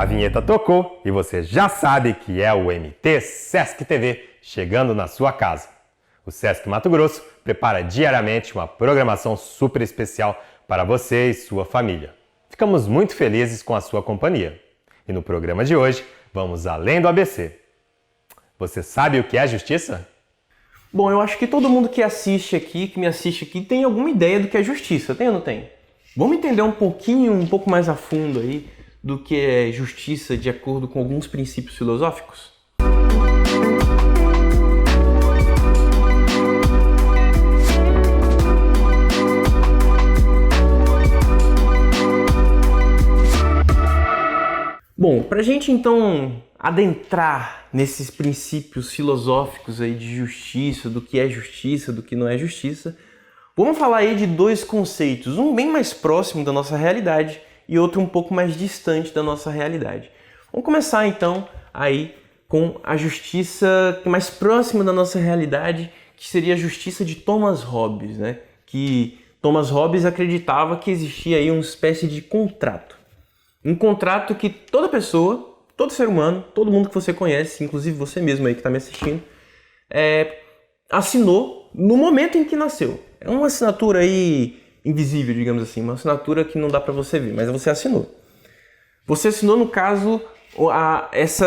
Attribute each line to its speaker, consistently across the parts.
Speaker 1: A vinheta tocou e você já sabe que é o MT Sesc TV chegando na sua casa. O Sesc Mato Grosso prepara diariamente uma programação super especial para você e sua família. Ficamos muito felizes com a sua companhia. E no programa de hoje, vamos além do ABC. Você sabe o que é justiça?
Speaker 2: Bom, eu acho que todo mundo que me assiste aqui, tem alguma ideia do que é justiça, tem ou não tem? Vamos entender um pouco mais a fundo aí do que é justiça de acordo com alguns princípios filosóficos? Bom, para a gente então adentrar nesses princípios filosóficos aí de justiça, do que não é justiça, vamos falar aí de dois conceitos, um bem mais próximo da nossa realidade e outro um pouco mais distante da nossa realidade. Vamos começar então aí com a justiça mais próxima da nossa realidade, que seria a justiça de Thomas Hobbes, né? Que Thomas Hobbes acreditava que existia aí uma espécie de contrato. Um contrato que toda pessoa, todo ser humano, todo mundo que você conhece, inclusive você mesmo aí que está me assistindo, assinou no momento em que nasceu. É uma assinatura aí invisível, digamos assim, uma assinatura que não dá para você ver, mas você assinou. Você assinou, no caso,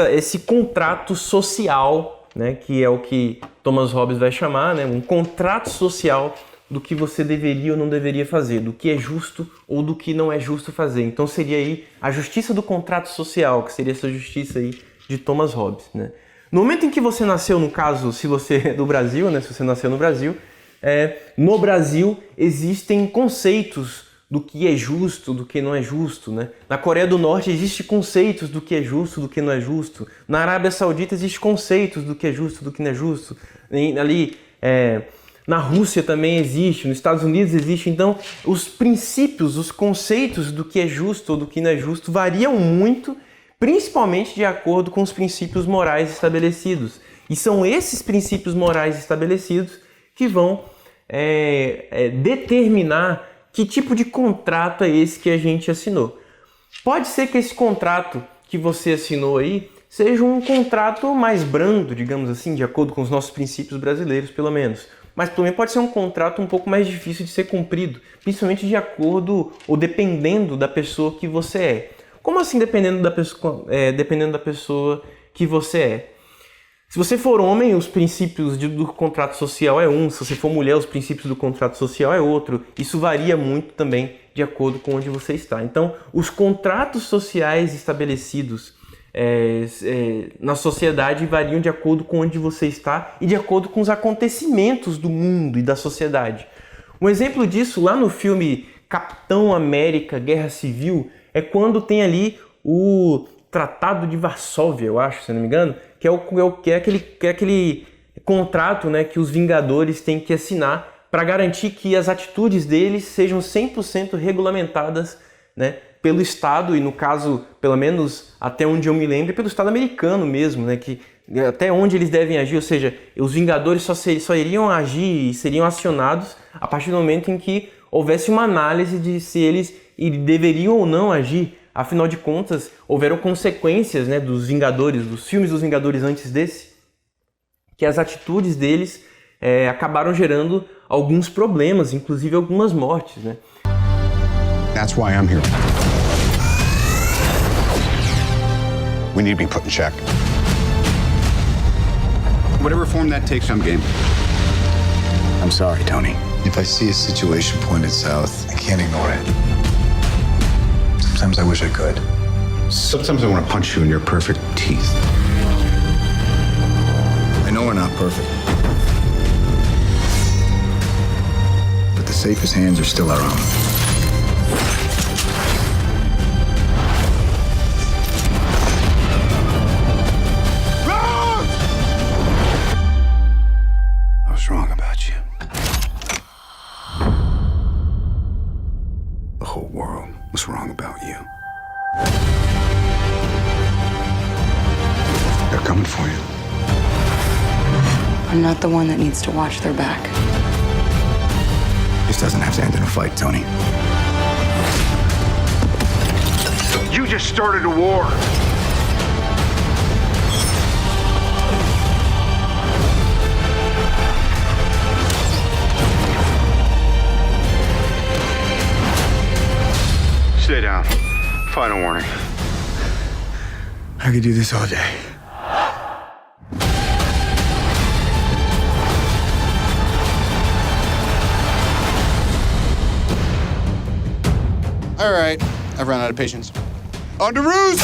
Speaker 2: esse contrato social, né, que é o que Thomas Hobbes vai chamar, né, um contrato social do que você deveria ou não deveria fazer, do que é justo ou do que não é justo fazer. Então seria aí a justiça do contrato social, que seria essa justiça aí de Thomas Hobbes, né? No momento em que você nasceu, no caso, se você é do Brasil, né, se você nasceu no Brasil, no Brasil existem conceitos do que é justo, do que não é justo, né? Na Coreia do Norte existem conceitos do que é justo, do que não é justo. Na Arábia Saudita existem conceitos do que é justo, do que não é justo. Na Rússia também existe, nos Estados Unidos existe. Então, os princípios, os conceitos do que é justo ou do que não é justo variam muito, principalmente de acordo com os princípios morais estabelecidos. E são esses princípios morais estabelecidos que vão determinar que tipo de contrato é esse que a gente assinou. Pode ser que esse contrato que você assinou aí seja um contrato mais brando, digamos assim, de acordo com os nossos princípios brasileiros, pelo menos. Mas também pode ser um contrato um pouco mais difícil de ser cumprido, principalmente de acordo ou dependendo da pessoa que você é. Como assim dependendo da pessoa que você é? Se você for homem, os princípios do contrato social é um. Se você for mulher, os princípios do contrato social é outro. Isso varia muito também de acordo com onde você está. Então, os contratos sociais estabelecidos na sociedade variam de acordo com onde você está e de acordo com os acontecimentos do mundo e da sociedade. Um exemplo disso, lá no filme Capitão América, Guerra Civil, é quando tem ali o Tratado de Varsóvia, eu acho, se não me engano, que é aquele contrato, né, que os Vingadores têm que assinar para garantir que as atitudes deles sejam 100% regulamentadas, né, pelo Estado, e no caso, pelo menos até onde eu me lembro, pelo Estado americano mesmo, né, que até onde eles devem agir, ou seja, os Vingadores só iriam agir e seriam acionados a partir do momento em que houvesse uma análise de se eles deveriam ou não agir. Afinal de contas, houveram consequências, né, dos Vingadores, dos filmes dos Vingadores antes desse, que as atitudes deles acabaram gerando alguns problemas, inclusive algumas mortes, né?
Speaker 3: That's why I'm here. We need to be put in check. Whatever form that takes, I'm game. I'm sorry, Tony.
Speaker 4: If I see a situation pointed south, I can't ignore it. Sometimes I wish I could.
Speaker 3: Sometimes I want to punch you in your perfect teeth.
Speaker 4: I know we're not perfect. But the safest hands are still our own.
Speaker 3: I was wrong about you. The whole world was wrong about you. They're coming for you.
Speaker 5: I'm not the one that needs to watch their back.
Speaker 4: This doesn't have to end in a fight, Tony.
Speaker 3: You just started a war. Final warning. I could do this all day. All right, I've run out of patience. On to roost!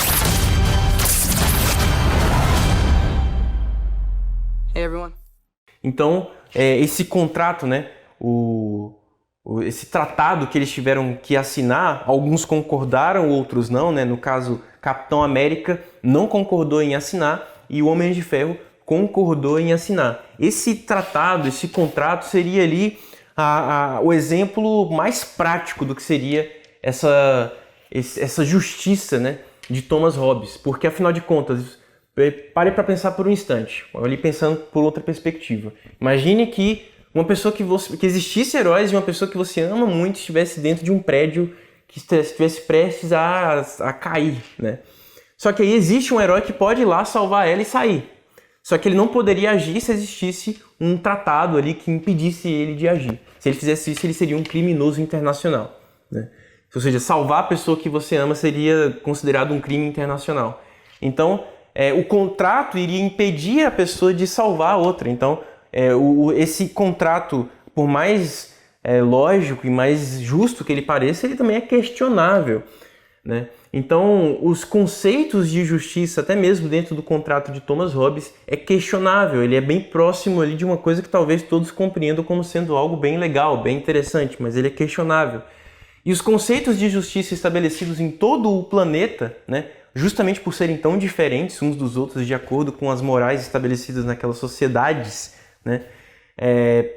Speaker 5: Hey, everyone.
Speaker 2: Então, esse contrato, né, esse tratado que eles tiveram que assinar, alguns concordaram, outros não, né? No caso, Capitão América não concordou em assinar e o Homem de Ferro concordou em assinar. Esse tratado, esse contrato seria ali o exemplo mais prático do que seria essa justiça, né, de Thomas Hobbes, porque afinal de contas, pare para pensar por um instante, ali pensando por outra perspectiva. Imagine que uma pessoa que existisse heróis e uma pessoa que você ama muito estivesse dentro de um prédio que estivesse prestes a cair, né? Só que aí existe um herói que pode ir lá salvar ela e sair. Só que ele não poderia agir se existisse um tratado ali que impedisse ele de agir. Se ele fizesse isso, ele seria um criminoso internacional, né? Ou seja, salvar a pessoa que você ama seria considerado um crime internacional. Então, o contrato iria impedir a pessoa de salvar a outra. Então, esse contrato, por mais lógico e mais justo que ele pareça, ele também é questionável, né? Então, os conceitos de justiça, até mesmo dentro do contrato de Thomas Hobbes, é questionável. Ele é bem próximo ali de uma coisa que talvez todos compreendam como sendo algo bem legal, bem interessante, mas ele é questionável. E os conceitos de justiça estabelecidos em todo o planeta, né, justamente por serem tão diferentes uns dos outros, de acordo com as morais estabelecidas naquelas sociedades, né,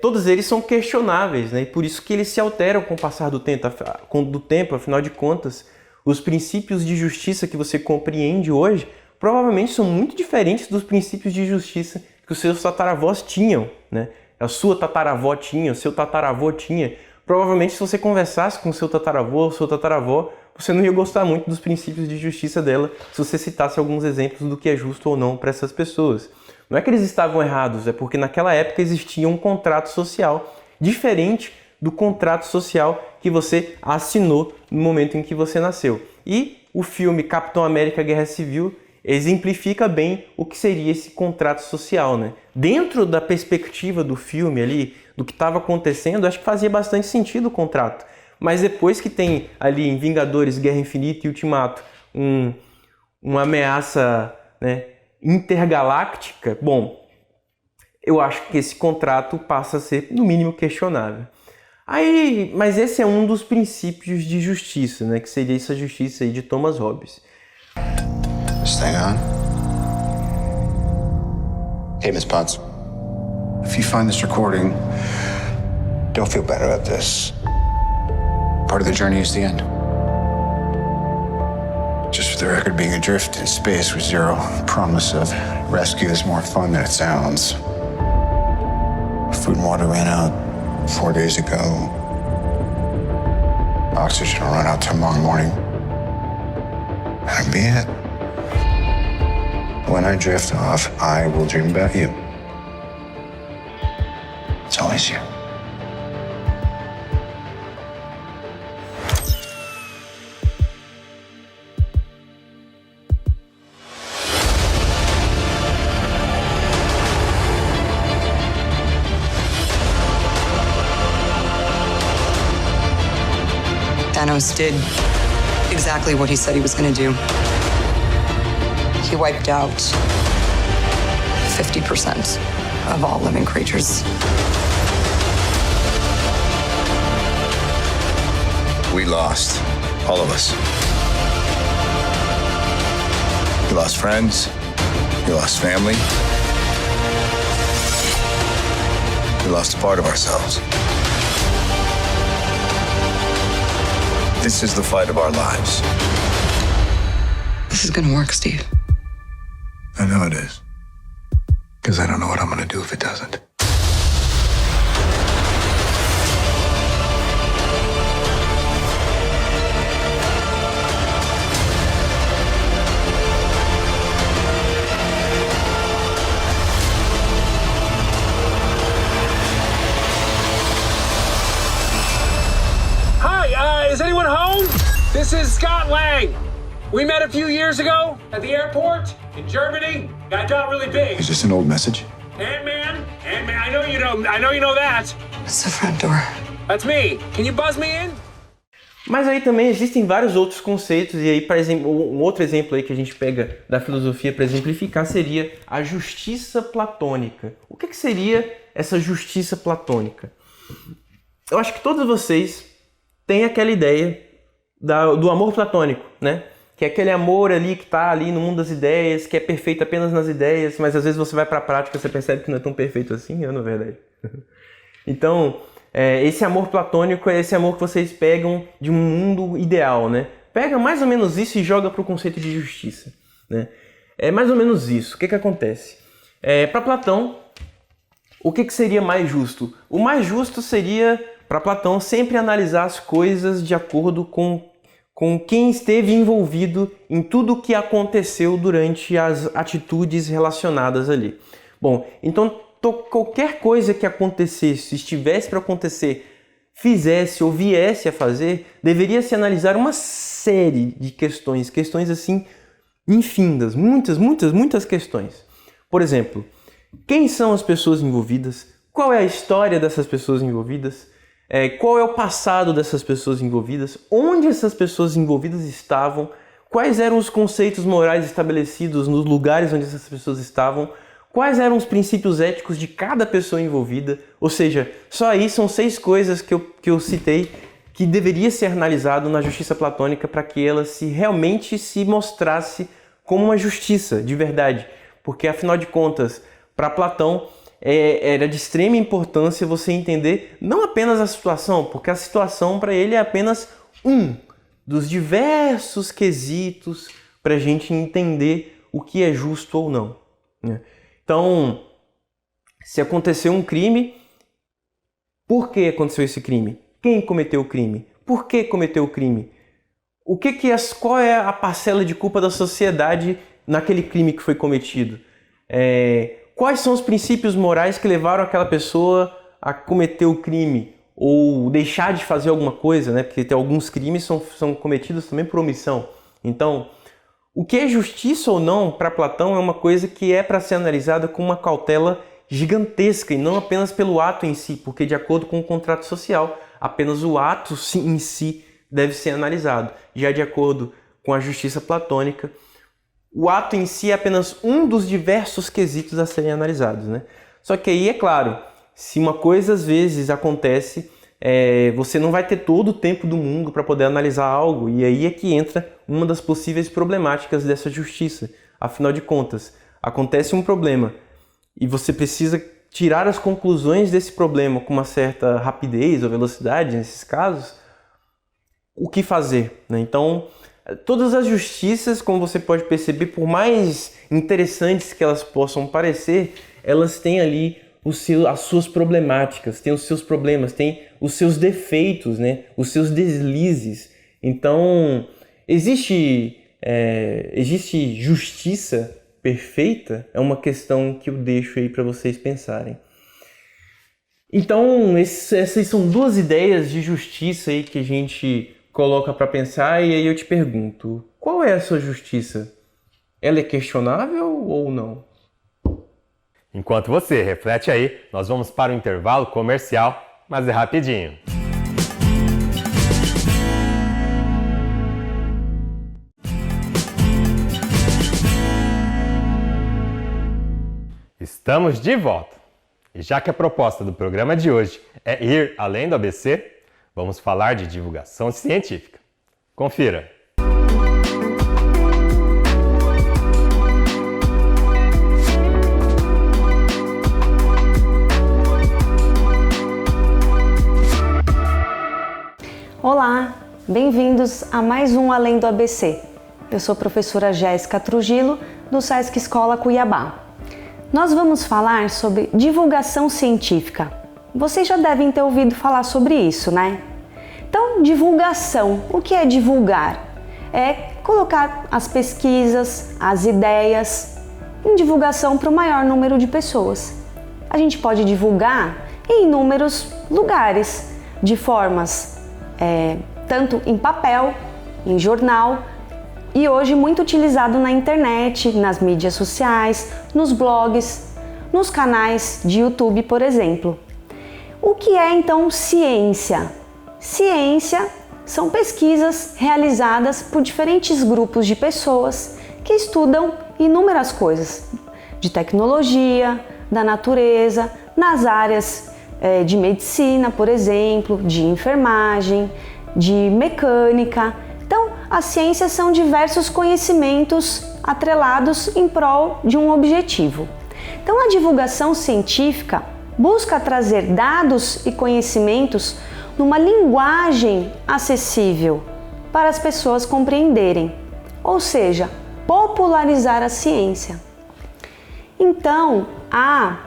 Speaker 2: todos eles são questionáveis, né, e por isso que eles se alteram com o passar do tempo. Afinal de contas, os princípios de justiça que você compreende hoje provavelmente são muito diferentes dos princípios de justiça que os seus tataravós tinham, né? A sua tataravó tinha, o seu tataravô tinha. Provavelmente, se você conversasse com o seu tataravô ou sua tataravó, você não ia gostar muito dos princípios de justiça dela se você citasse alguns exemplos do que é justo ou não para essas pessoas. Não é que eles estavam errados, é porque naquela época existia um contrato social diferente do contrato social que você assinou no momento em que você nasceu. E o filme Capitão América Guerra Civil exemplifica bem o que seria esse contrato social, né? Dentro da perspectiva do filme ali, do que estava acontecendo, acho que fazia bastante sentido o contrato. Mas depois que tem ali em Vingadores, Guerra Infinita e Ultimato uma ameaça, né, intergaláctica, bom, eu acho que esse contrato passa a ser, no mínimo, questionável. Mas esse é um dos princípios de justiça, né, que seria essa justiça aí de Thomas Hobbes.
Speaker 3: This thing on? Hey, Miss Potts. If you find this recording, don't feel bad about this. Part of the journey is the end. Just for the record, being adrift in space with zero promise of rescue is more fun than it sounds. Food and water ran out 4 days ago. Oxygen will run out tomorrow morning. That'll be it. When I drift off, I will dream about you. It's always you.
Speaker 5: Thanos did exactly what he said he was going to do. He wiped out 50% of all living creatures.
Speaker 4: We lost. All of us. We lost friends. We lost family. We lost a part of ourselves. This is the fight of our lives.
Speaker 5: This is going to work, Steve.
Speaker 4: I know it is. Because I don't know what I'm going to do if it doesn't.
Speaker 6: Hi, is anyone home? This is Scott Lang. We met a few years ago at the airport in Germany. I got really big.
Speaker 3: Is this an old message?
Speaker 6: Ant-Man, I know you know that.
Speaker 5: It's the front door.
Speaker 6: That's me. Can you buzz me in?
Speaker 2: Mas aí também existem vários outros conceitos, e aí, por exemplo, um outro exemplo aí que a gente pega da filosofia para exemplificar seria a justiça platônica. O que seria essa justiça platônica? Eu acho que todos vocês têm aquela ideia do amor platônico, né? Que é aquele amor ali que está ali no mundo das ideias, que é perfeito apenas nas ideias, mas às vezes você vai para a prática e você percebe que não é tão perfeito assim, não é verdade? Então, esse amor platônico é esse amor que vocês pegam de um mundo ideal, né? Pega mais ou menos isso e joga para o conceito de justiça, né? É mais ou menos isso. O que acontece? Para Platão, o que seria mais justo? O mais justo seria, para Platão, sempre analisar as coisas de acordo com quem esteve envolvido em tudo o que aconteceu durante as atitudes relacionadas ali. Bom, então qualquer coisa que acontecesse, estivesse para acontecer, fizesse ou viesse a fazer, deveria se analisar uma série de questões assim infindas, muitas questões. Por exemplo, quem são as pessoas envolvidas? Qual é a história dessas pessoas envolvidas? Qual é o passado dessas pessoas envolvidas? Onde essas pessoas envolvidas estavam? Quais eram os conceitos morais estabelecidos nos lugares onde essas pessoas estavam? Quais eram os princípios éticos de cada pessoa envolvida? Ou seja, só aí são 6 coisas que eu citei que deveria ser analisado na justiça platônica para que ela realmente se mostrasse como uma justiça de verdade. Porque, afinal de contas, para Platão, era de extrema importância você entender não apenas a situação, porque a situação para ele é apenas um dos diversos quesitos para a gente entender o que é justo ou não, né? Então, se aconteceu um crime, por que aconteceu esse crime? Quem cometeu o crime? Por que cometeu o crime? Qual é a parcela de culpa da sociedade naquele crime que foi cometido? Quais são os princípios morais que levaram aquela pessoa a cometer o crime ou deixar de fazer alguma coisa, né? Porque alguns crimes são cometidos também por omissão. Então, o que é justiça ou não para Platão é uma coisa que é para ser analisada com uma cautela gigantesca e não apenas pelo ato em si, porque de acordo com o contrato social, apenas o ato em si deve ser analisado. Já de acordo com a justiça platônica, o ato em si é apenas um dos diversos quesitos a serem analisados, né? Só que aí, é claro, se uma coisa às vezes acontece, você não vai ter todo o tempo do mundo para poder analisar algo, e aí é que entra uma das possíveis problemáticas dessa justiça. Afinal de contas, acontece um problema e você precisa tirar as conclusões desse problema com uma certa rapidez ou velocidade, nesses casos, o que fazer, né? Então, todas as justiças, como você pode perceber, por mais interessantes que elas possam parecer, elas têm ali as suas problemáticas, têm os seus problemas, têm os seus defeitos, né? Os seus deslizes. Então, existe justiça perfeita? É uma questão que eu deixo aí para vocês pensarem. Então, essas são 2 ideias de justiça aí que a gente coloca para pensar, e aí eu te pergunto, qual é a sua justiça? Ela é questionável ou não?
Speaker 1: Enquanto você reflete aí, nós vamos para o intervalo comercial, mas é rapidinho. Estamos de volta. E já que a proposta do programa de hoje é ir além do ABC, vamos falar de divulgação científica. Confira!
Speaker 7: Olá, bem-vindos a mais um Além do ABC. Eu sou a professora Jéssica Trujillo, do Sesc Escola Cuiabá. Nós vamos falar sobre divulgação científica. Vocês já devem ter ouvido falar sobre isso, né? Então, divulgação. O que é divulgar? É colocar as pesquisas, as ideias em divulgação para o maior número de pessoas. A gente pode divulgar em inúmeros lugares, de formas tanto em papel, em jornal e hoje muito utilizado na internet, nas mídias sociais, nos blogs, nos canais de YouTube, por exemplo. O que é então ciência? Ciência são pesquisas realizadas por diferentes grupos de pessoas que estudam inúmeras coisas de tecnologia, da natureza, nas áreas de medicina, por exemplo, de enfermagem, de mecânica. Então, as ciências são diversos conhecimentos atrelados em prol de um objetivo. Então, a divulgação científica busca trazer dados e conhecimentos numa linguagem acessível para as pessoas compreenderem, ou seja, popularizar a ciência. Então, há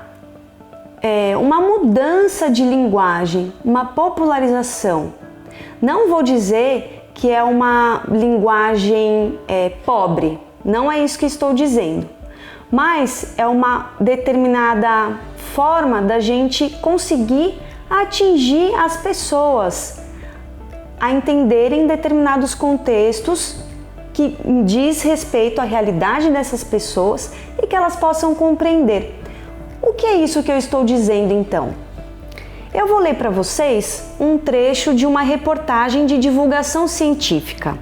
Speaker 7: uma mudança de linguagem, uma popularização. Não vou dizer que é uma linguagem pobre, não é isso que estou dizendo, mas é uma determinada forma da gente conseguir atingir as pessoas a entenderem determinados contextos que diz respeito à realidade dessas pessoas e que elas possam compreender. O que é isso que eu estou dizendo então? Eu vou ler para vocês um trecho de uma reportagem de divulgação científica.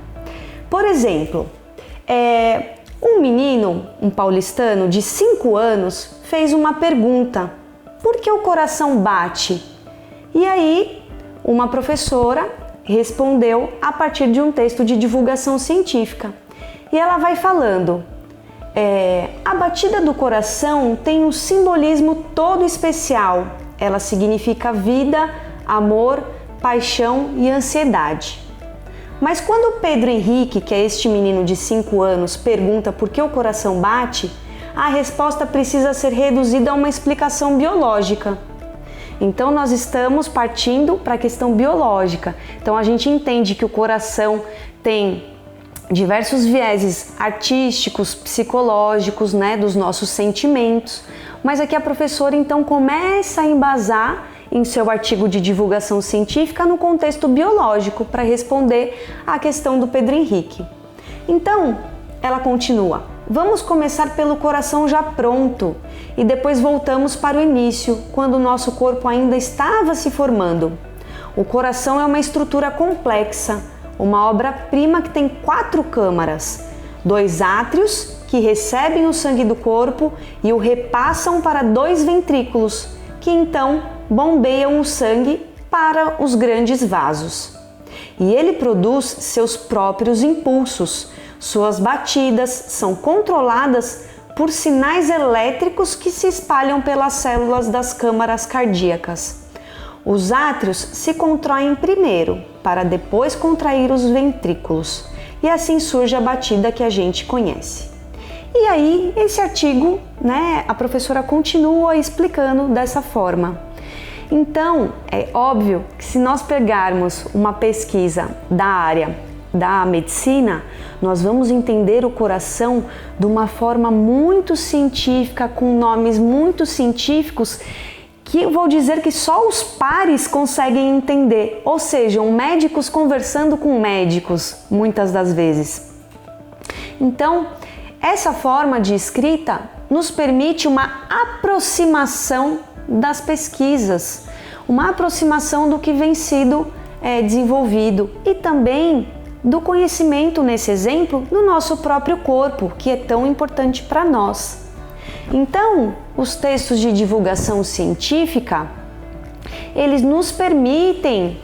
Speaker 7: Por exemplo, um menino, um paulistano de 5 anos, fez uma pergunta: por que o coração bate? E aí, uma professora respondeu a partir de um texto de divulgação científica. E ela vai falando: a batida do coração tem um simbolismo todo especial. Ela significa vida, amor, paixão e ansiedade. Mas quando Pedro Henrique, que é este menino de 5 anos, pergunta por que o coração bate, a resposta precisa ser reduzida a uma explicação biológica. Então nós estamos partindo para a questão biológica. Então a gente entende que o coração tem diversos vieses artísticos, psicológicos, dos nossos sentimentos. Mas aqui a professora então começa a embasar em seu artigo de divulgação científica no contexto biológico para responder à questão do Pedro Henrique. Então, ela continua: vamos começar pelo coração já pronto e depois voltamos para o início, quando o nosso corpo ainda estava se formando. O coração é uma estrutura complexa, uma obra-prima que tem 4 câmaras, 2 átrios que recebem o sangue do corpo e o repassam para 2 ventrículos, que então bombeiam o sangue para os grandes vasos. E ele produz seus próprios impulsos. Suas batidas são controladas por sinais elétricos que se espalham pelas células das câmaras cardíacas. Os átrios se contraem primeiro, para depois contrair os ventrículos, e assim surge a batida que a gente conhece. E aí, esse artigo, a professora continua explicando dessa forma. Então, é óbvio que se nós pegarmos uma pesquisa da área da medicina, nós vamos entender o coração de uma forma muito científica, com nomes muito científicos, que eu vou dizer que só os pares conseguem entender, ou seja, médicos conversando com médicos, muitas das vezes. Então, essa forma de escrita nos permite uma aproximação das pesquisas, uma aproximação do que vem sido desenvolvido e também do conhecimento, nesse exemplo, do nosso próprio corpo, que é tão importante para nós. Então, os textos de divulgação científica, eles nos permitem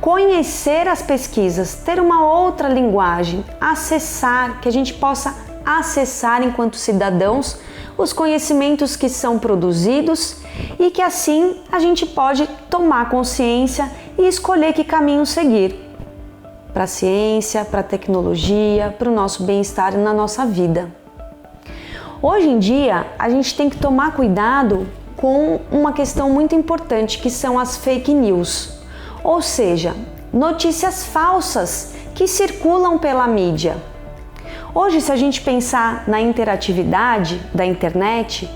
Speaker 7: conhecer as pesquisas, ter uma outra linguagem, acessar, que a gente possa acessar enquanto cidadãos os conhecimentos que são produzidos e que assim a gente pode tomar consciência e escolher que caminho seguir para a ciência, para a tecnologia, para o nosso bem-estar na nossa vida. Hoje em dia, a gente tem que tomar cuidado com uma questão muito importante, que são as fake news, ou seja, notícias falsas que circulam pela mídia. Hoje, se a gente pensar na interatividade da internet,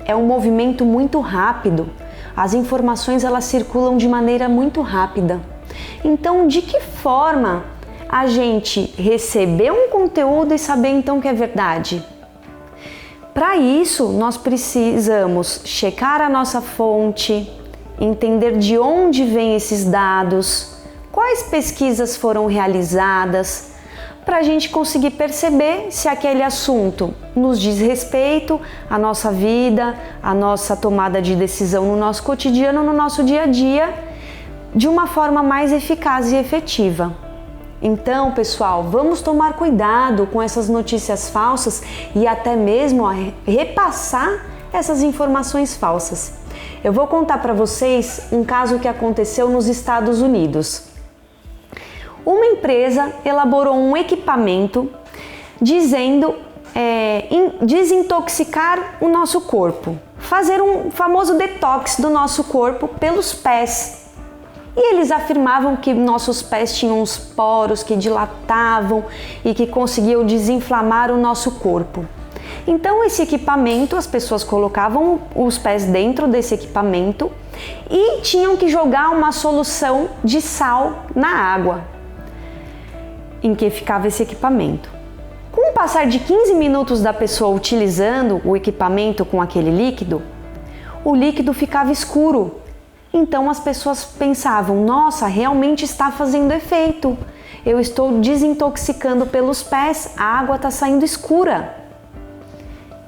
Speaker 7: é um movimento muito rápido. As informações elas circulam de maneira muito rápida. Então, de que forma a gente receber um conteúdo e saber então que é verdade? Para isso, nós precisamos checar a nossa fonte, entender de onde vêm esses dados, quais pesquisas foram realizadas, para a gente conseguir perceber se aquele assunto nos diz respeito à nossa vida, à nossa tomada de decisão no nosso cotidiano, no nosso dia a dia, de uma forma mais eficaz e efetiva. Então, pessoal, vamos tomar cuidado com essas notícias falsas e até mesmo repassar essas informações falsas. Eu vou contar para vocês um caso que aconteceu nos Estados Unidos. Uma empresa elaborou um equipamento dizendo desintoxicar o nosso corpo, fazer um famoso detox do nosso corpo pelos pés. E eles afirmavam que nossos pés tinham uns poros que dilatavam e que conseguiam desinflamar o nosso corpo. Então esse equipamento, as pessoas colocavam os pés dentro desse equipamento e tinham que jogar uma solução de sal na água em que ficava esse equipamento. Com o passar de 15 minutos da pessoa utilizando o equipamento com aquele líquido, o líquido ficava escuro. Então as pessoas pensavam, nossa, realmente está fazendo efeito. Eu estou desintoxicando pelos pés, a água está saindo escura.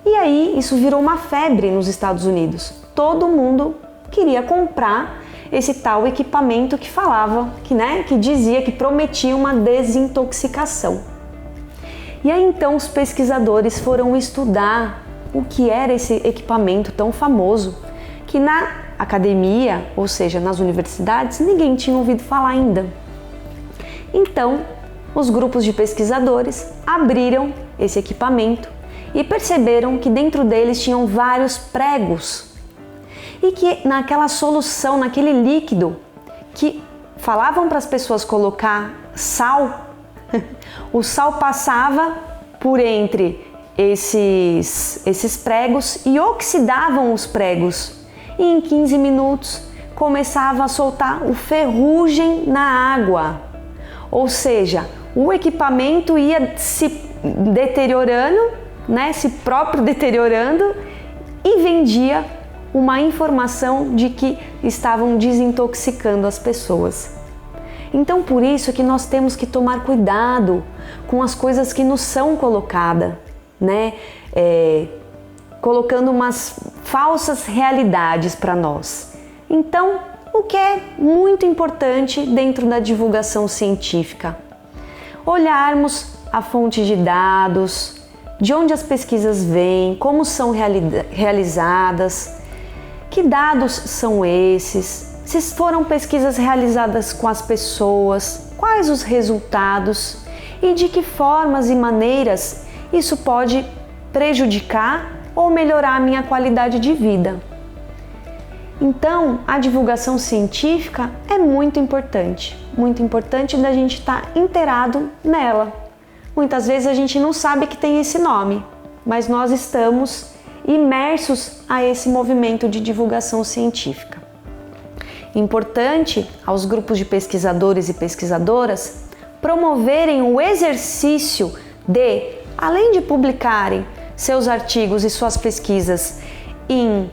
Speaker 7: E aí isso virou uma febre nos Estados Unidos. Todo mundo queria comprar esse tal equipamento que falava, que dizia, que prometia uma desintoxicação. E aí então os pesquisadores foram estudar o que era esse equipamento tão famoso, que na academia, ou seja, nas universidades, ninguém tinha ouvido falar ainda. Então, os grupos de pesquisadores abriram esse equipamento e perceberam que dentro deles tinham vários pregos e que naquela solução, naquele líquido que falavam para as pessoas colocar sal, o sal passava por entre esses pregos e oxidavam os pregos. E em 15 minutos começava a soltar o ferrugem na água. Ou seja, o equipamento ia se deteriorando, se próprio deteriorando, e vendia uma informação de que estavam desintoxicando as pessoas. Então por isso que nós temos que tomar cuidado com as coisas que nos são colocadas, colocando umas falsas realidades para nós. Então, o que é muito importante dentro da divulgação científica? Olharmos a fonte de dados, de onde as pesquisas vêm, como são realizadas, que dados são esses, se foram pesquisas realizadas com as pessoas, quais os resultados e de que formas e maneiras isso pode prejudicar ou melhorar a minha qualidade de vida. Então, a divulgação científica é muito importante da gente estar inteirado nela. Muitas vezes a gente não sabe que tem esse nome, mas nós estamos imersos a esse movimento de divulgação científica. Importante aos grupos de pesquisadores e pesquisadoras promoverem o exercício de, além de publicarem seus artigos e suas pesquisas em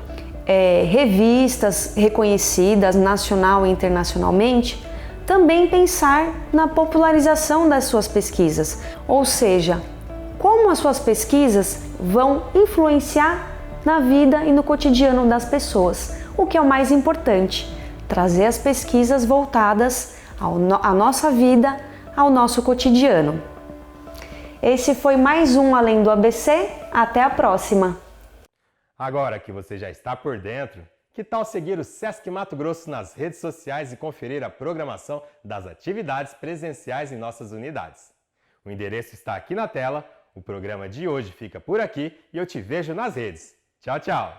Speaker 7: revistas reconhecidas nacional e internacionalmente, também pensar na popularização das suas pesquisas, ou seja, como as suas pesquisas vão influenciar na vida e no cotidiano das pessoas, o que é o mais importante, trazer as pesquisas voltadas à nossa vida, ao nosso cotidiano. Esse foi mais um Além do ABC, até a próxima!
Speaker 1: Agora que você já está por dentro, que tal seguir o Sesc Mato Grosso nas redes sociais e conferir a programação das atividades presenciais em nossas unidades? O endereço está aqui na tela, o programa de hoje fica por aqui e eu te vejo nas redes. Tchau, tchau!